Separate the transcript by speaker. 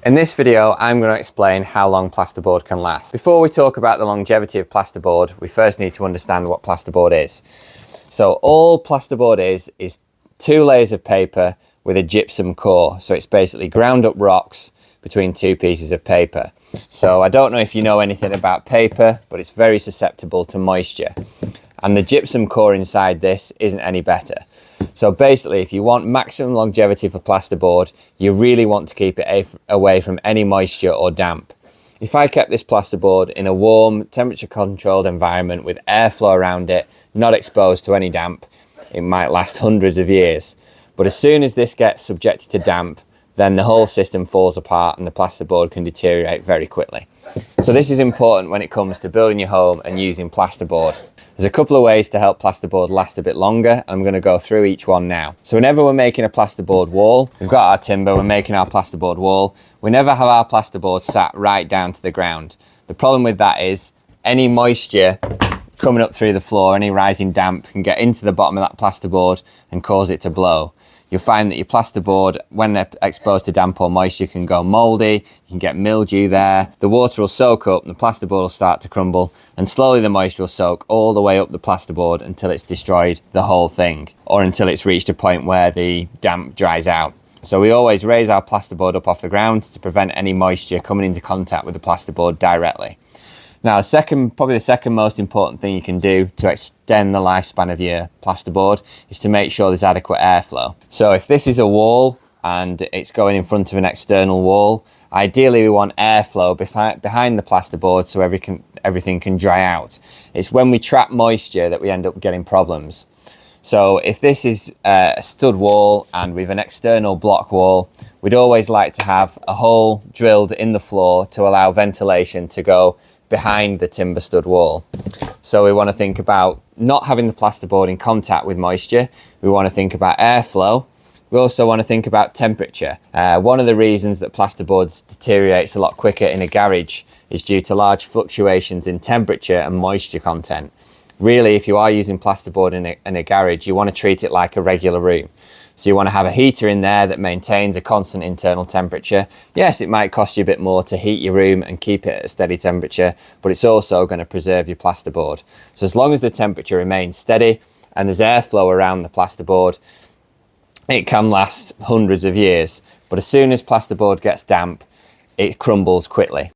Speaker 1: In this video, I'm going to explain how long plasterboard can last. Before we talk about the longevity of plasterboard, we first need to understand what plasterboard is. So all plasterboard is 2 layers of paper with a gypsum core. So it's basically ground up rocks between 2 pieces of paper. So I don't know if you know anything about paper, but it's very susceptible to moisture. And the gypsum core inside this isn't any better. So basically, if you want maximum longevity for plasterboard, you really want to keep it away from any moisture or damp. If I kept this plasterboard in a warm, temperature controlled environment with airflow around it, not exposed to any damp, it might last hundreds of years. But as soon as this gets subjected to damp, then the whole system falls apart and the plasterboard can deteriorate very quickly. So this is important when it comes to building your home and using plasterboard. There's a couple of ways to help plasterboard last a bit longer. I'm going to go through each one now. So whenever we're making a plasterboard wall, we've got our timber, we're making our plasterboard wall. We never have our plasterboard sat right down to the ground. The problem with that is any moisture coming up through the floor, any rising damp can get into the bottom of that plasterboard and cause it to blow. You'll find that your plasterboard, when they're exposed to damp or moisture, can go mouldy, you can get mildew there. The water will soak up and the plasterboard will start to crumble, and slowly the moisture will soak all the way up the plasterboard until it's destroyed the whole thing, or until it's reached a point where the damp dries out. So we always raise our plasterboard up off the ground to prevent any moisture coming into contact with the plasterboard directly. Now, probably the second most important thing you can do to extend the lifespan of your plasterboard is to make sure there's adequate airflow. So if this is a wall and it's going in front of an external wall, ideally we want airflow behind the plasterboard so everything can dry out. It's when we trap moisture that we end up getting problems. So if this is a stud wall and we've an external block wall, we'd always like to have a hole drilled in the floor to allow ventilation to go behind the timber stud wall. So we want to think about not having the plasterboard in contact with moisture. We want to think about airflow. We also want to think about temperature. One of the reasons that plasterboard deteriorates a lot quicker in a garage is due to large fluctuations in temperature and moisture content. Really, if you are using plasterboard in a garage, you want to treat it like a regular room. So you want to have a heater in there that maintains a constant internal temperature. Yes, it might cost you a bit more to heat your room and keep it at a steady temperature, but it's also going to preserve your plasterboard. So as long as the temperature remains steady and there's airflow around the plasterboard, it can last hundreds of years. But as soon as plasterboard gets damp, it crumbles quickly.